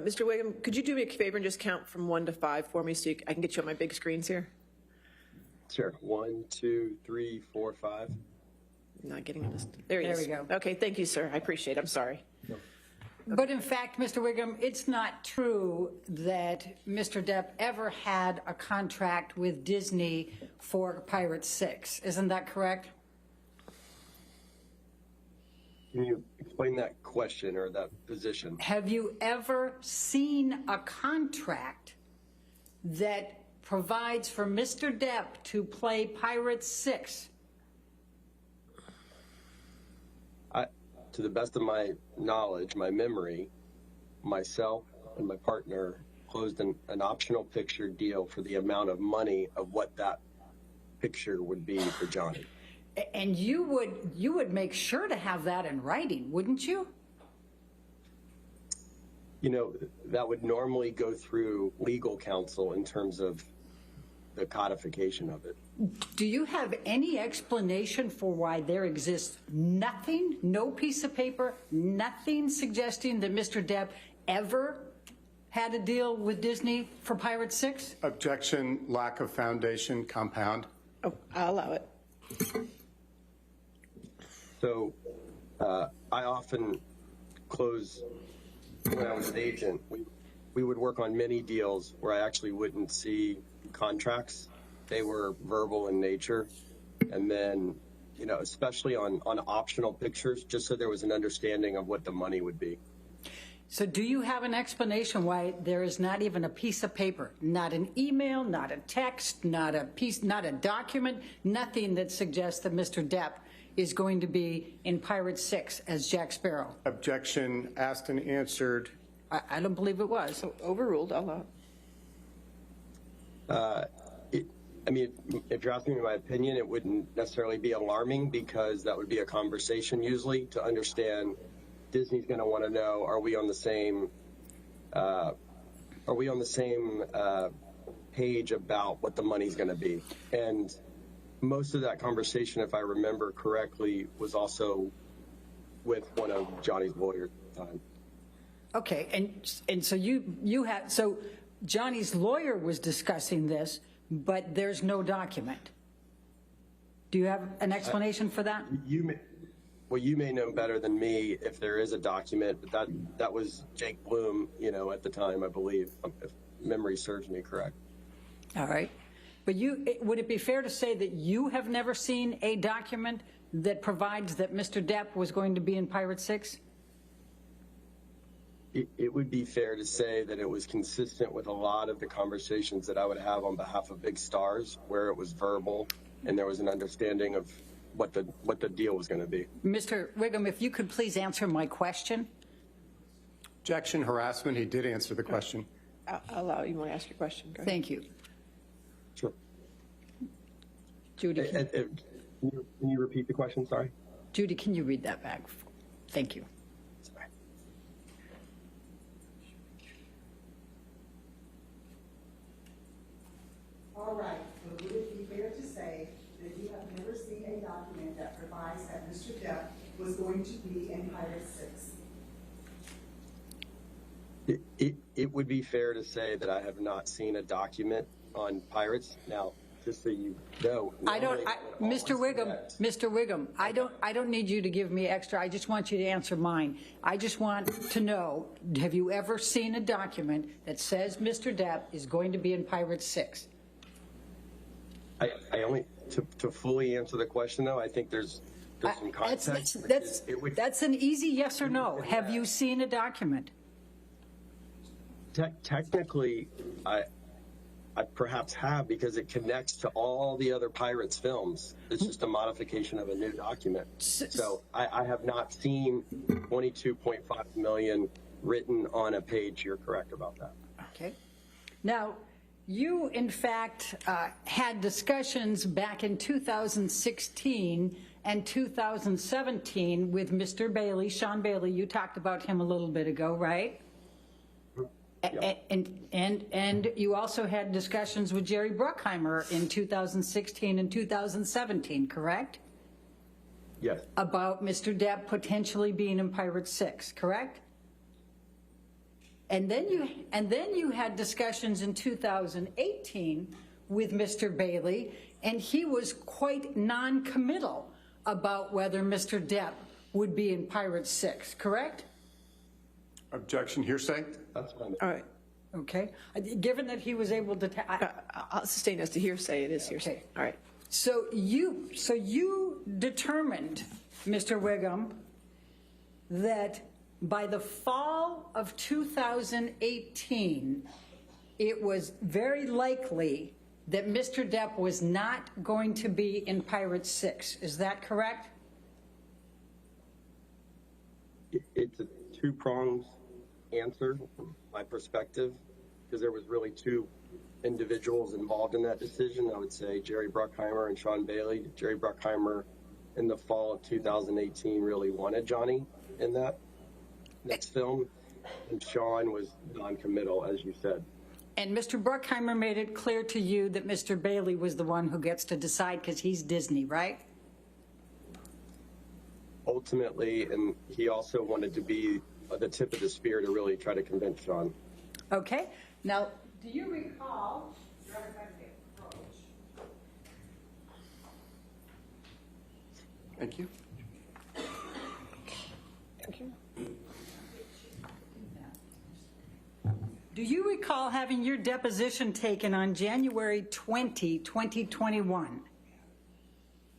Mr. Wiggum, could you do me a favor and just count from 1 to 5 for me so I can get you on my big screens here? Sure. 1, 2, 3, 4, 5. Not getting on this. There he is. There we go. Okay, thank you, sir. I appreciate it. I'm sorry. But in fact, Mr. Wiggum, it's not true that Mr. Depp ever had a contract with Disney for Pirates 6. Isn't that correct? Can you explain that question or that position? Have you ever seen a contract that provides for Mr. Depp to play Pirates 6? To the best of my knowledge, my memory, myself and my partner closed an optional picture deal for the amount of money of what that picture would be for Johnny. And you would make sure to have that in writing, wouldn't you? You know, that would normally go through legal counsel in terms of the codification of it. Do you have any explanation for why there exists nothing, no piece of paper, nothing suggesting that Mr. Depp ever had a deal with Disney for Pirates 6? Objection, lack of foundation, compound. Oh, I'll allow it. So I often close, when I was an agent, we would work on many deals where I actually wouldn't see contracts. They were verbal in nature. And then, you know, especially on optional pictures, just so there was an understanding of what the money would be. So do you have an explanation why there is not even a piece of paper, not an email, not a text, not a document, nothing that suggests that Mr. Depp is going to be in Pirates 6 as Jack Sparrow? Objection, asked and answered. I don't believe it was. So overruled. I'll allow it. I mean, if you're asking me my opinion, it wouldn't necessarily be alarming because that would be a conversation usually to understand. Disney's going to want to know: are we on the same? Page about what the money's going to be? And most of that conversation, if I remember correctly, was also with one of Johnny's lawyers at the time. Okay, and so you had, so Johnny's lawyer was discussing this, but there's no document. Do you have an explanation for that? Well, you may know better than me if there is a document, but that was Jake Bloom, you know, at the time, I believe, if memory serves me correct. All right. But would it be fair to say that you have never seen a document that provides that Mr. Depp was going to be in Pirates 6? It would be fair to say that it was consistent with a lot of the conversations that I would have on behalf of big stars, where it was verbal and there was an understanding of what the deal was going to be. Mr. Wiggum, if you could please answer my question. Objection, harassment. He did answer the question. I'll allow you. Want to ask your question? Go ahead. Thank you. Sure. Judy, Can you repeat the question? Sorry. Judy, can you read that back? Thank you. Sorry. All right, so would it be fair to say that you have never seen a document that provides that Mr. Depp was going to be in Pirates 6? It would be fair to say that I have not seen a document on Pirates. Now, just so you know, Mr. Wiggum, I don't need you to give me extra. I just want you to answer mine. I just want to know, have you ever seen a document that says Mr. Depp is going to be in Pirates 6? I only, to fully answer the question, though, I think there's some context. That's an easy yes or no. Have you seen a document? Technically, I perhaps have, because it connects to all the other Pirates films. It's just a modification of a new document. So I have not seen 22.5 million written on a page. You're correct about that. Okay. Now, you, in fact, had discussions back in 2016 and 2017 with Mr. Bailey, Sean Bailey. You talked about him a little bit ago, right? Yep. And you also had discussions with Jerry Bruckheimer in 2016 and 2017, correct? Yes. About Mr. Depp potentially being in Pirates 6, correct? And then you had discussions in 2018 with Mr. Bailey, and he was quite non-committal about whether Mr. Depp would be in Pirates 6, correct? Objection, hearsay? That's fine. All right. Okay. Given that he was able to, I'll sustain as to hearsay. It is hearsay. Okay. All right. so you determined, Mr. Wiggum, that by the fall of 2018, it was very likely that Mr. Depp was not going to be in Pirates 6. Is that correct? It's a two-pronged answer from my perspective, because there was really two individuals involved in that decision. I would say Jerry Bruckheimer and Sean Bailey. Jerry Bruckheimer in the fall of 2018 really wanted Johnny in that next film, and Sean was non-committal, as you said. And Mr. Bruckheimer made it clear to you that Mr. Bailey was the one who gets to decide because he's Disney, right? Ultimately, and he also wanted to be the tip of the spear to really try to convince Sean. Okay. Now, do you recall? Thank you. Thank you. Do you recall having your deposition taken on January 20, 2021?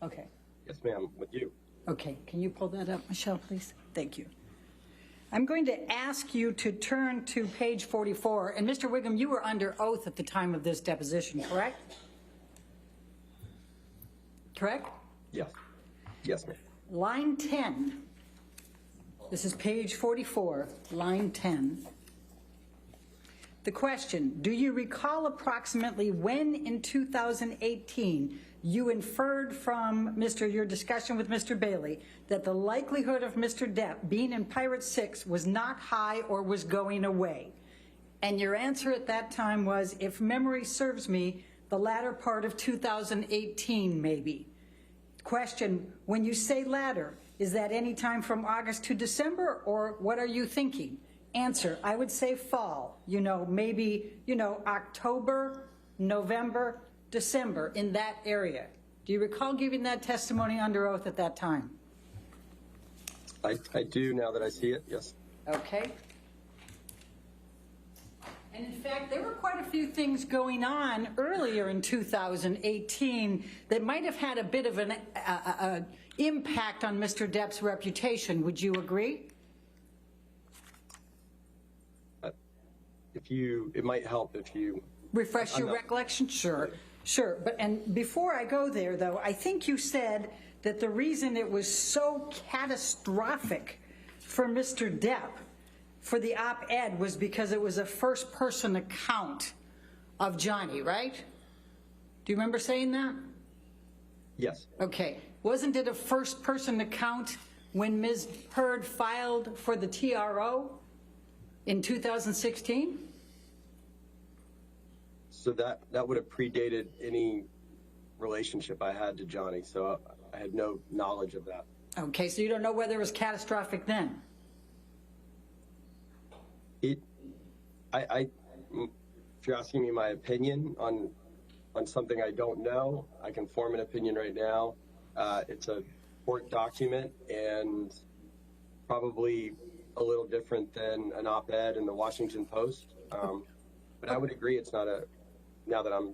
Okay. Yes, ma'am, with you. Okay. Can you pull that up, Michelle, please? Thank you. I'm going to ask you to turn to page 44. And Mr. Wiggum, you were under oath at the time of this deposition, correct? Correct? Yes. Yes, ma'am. Line 10. This is page 44, line 10. The question, do you recall approximately when in 2018 you inferred from your discussion with Mr. Bailey that the likelihood of Mr. Depp being in Pirates 6 was not high or was going away? And your answer at that time was, if memory serves me, the latter part of 2018 maybe. Question, when you say latter, is that any time from August to December, or what are you thinking? Answer, I would say fall, maybe, October, November, December, in that area. Do you recall giving that testimony under oath at that time? I do, now that I see it, yes. Okay. And in fact, there were quite a few things going on earlier in 2018 that might have had a bit of an impact on Mr. Depp's reputation. Would you agree? It might help if you refresh your recollection? Sure. But, and before I go there, though, I think you said that the reason it was so catastrophic for Mr. Depp for the op-ed was because it was a first-person account of Johnny, right? Do you remember saying that? Yes. Okay. Wasn't it a first-person account when Ms. Heard filed for the TRO in 2016? So that would have predated any relationship I had to Johnny, so I had no knowledge of that. Okay, so you don't know whether it was catastrophic then? If you're asking me my opinion on something I don't know, I can form an opinion right now. It's a court document and probably a little different than an op-ed in the Washington Post. But I would agree it's not now that I'm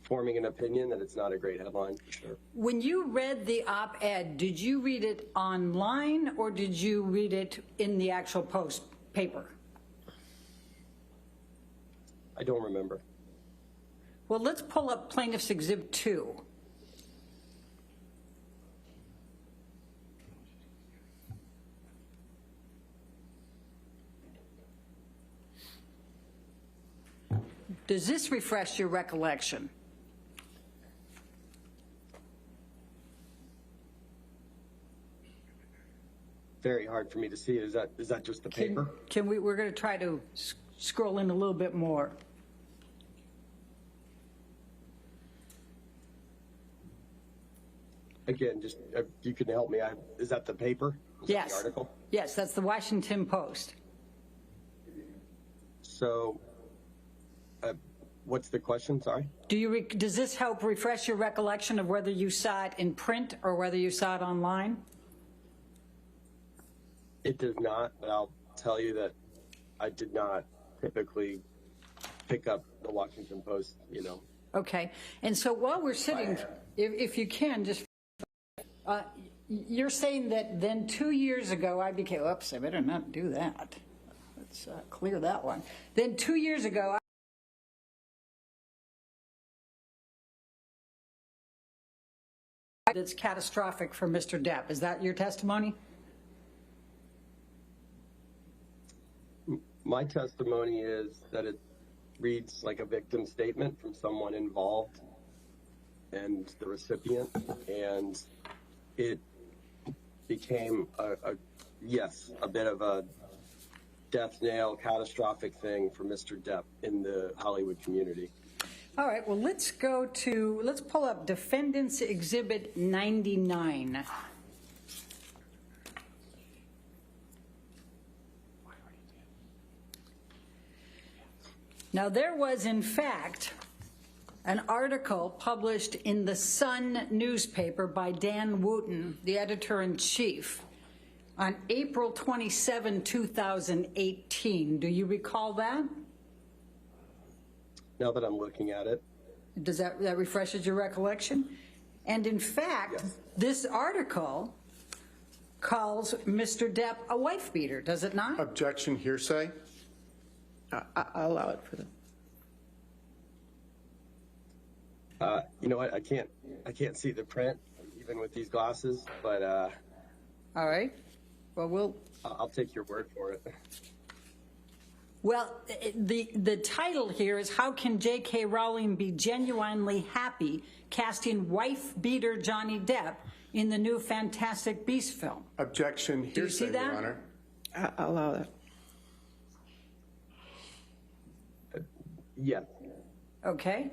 forming an opinion, that it's not a great headline for sure. When you read the op-ed, did you read it online or did you read it in the actual Post paper? I don't remember. Well, let's pull up Plaintiff's Exhibit 2. Does this refresh your recollection? Very hard for me to see. Is that just the paper? We're going to try to scroll in a little bit more. Again, just if you can help me. Is that the paper? Is that Yes. the article? Yes, that's the Washington Post. So, what's the question? Sorry. Does this help refresh your recollection of whether you saw it in print or whether you saw it online? It does not, but I'll tell you that I did not typically pick up the Washington Post, Okay. And so while we're sitting, if you can, just, you're saying that then 2 years ago I became, oops, I better not do that. Let's clear that one. Then 2 years ago, it's catastrophic for Mr. Depp. Is that your testimony? My testimony is that it reads like a victim statement from someone involved and the recipient, and it became a bit of a death nail, catastrophic thing for Mr. Depp in the Hollywood community. All right, well, let's pull up Defendant's Exhibit 99. Now, there was, in fact, an article published in the Sun newspaper by Dan Wooten, the editor-in-chief, on April 27, 2018. Do you recall that? Now that I'm looking at it. Does that refreshes your recollection? And in fact, Yes. This article calls Mr. Depp a wife beater, does it not? Objection, hearsay. I'll allow it for them. You know what? I can't see the print even with these glasses, but All right. Well, I'll take your word for it. Well, the title here is How Can J.K. Rowling Be Genuinely Happy Casting Wife-Beater Johnny Depp in the new Fantastic Beasts film? Objection, you see hearsay, that? Your Honor. I'll allow that. Yes. Okay.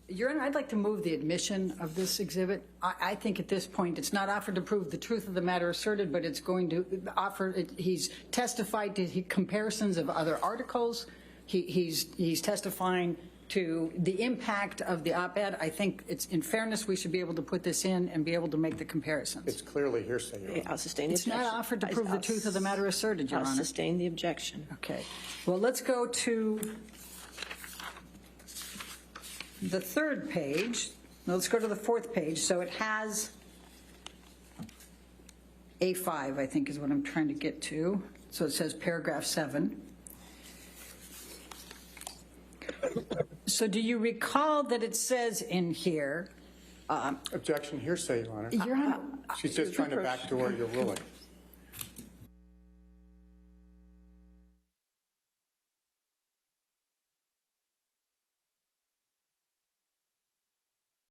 Your Honor, I'd like to move the admission of this exhibit. I think at this point it's not offered to prove the truth of the matter asserted, but it's going to offer, he's testified to comparisons of other articles. He's testifying to the impact of the op-ed. I think it's, in fairness, we should be able to put this in and be able to make the comparisons. It's clearly hearsay, Your Honor. I'll sustain the It's objection. not offered to prove the truth of the matter asserted, Your I'll Honor. sustain the objection. Okay. Well, let's go to the third page. Now let's go to the fourth page. So it has A5, I think is what I'm trying to get to. So it says paragraph 7. So do you recall that it says in here, Objection, hearsay, Your Honor. Your Honor, She's just trying to backdoor your ruling.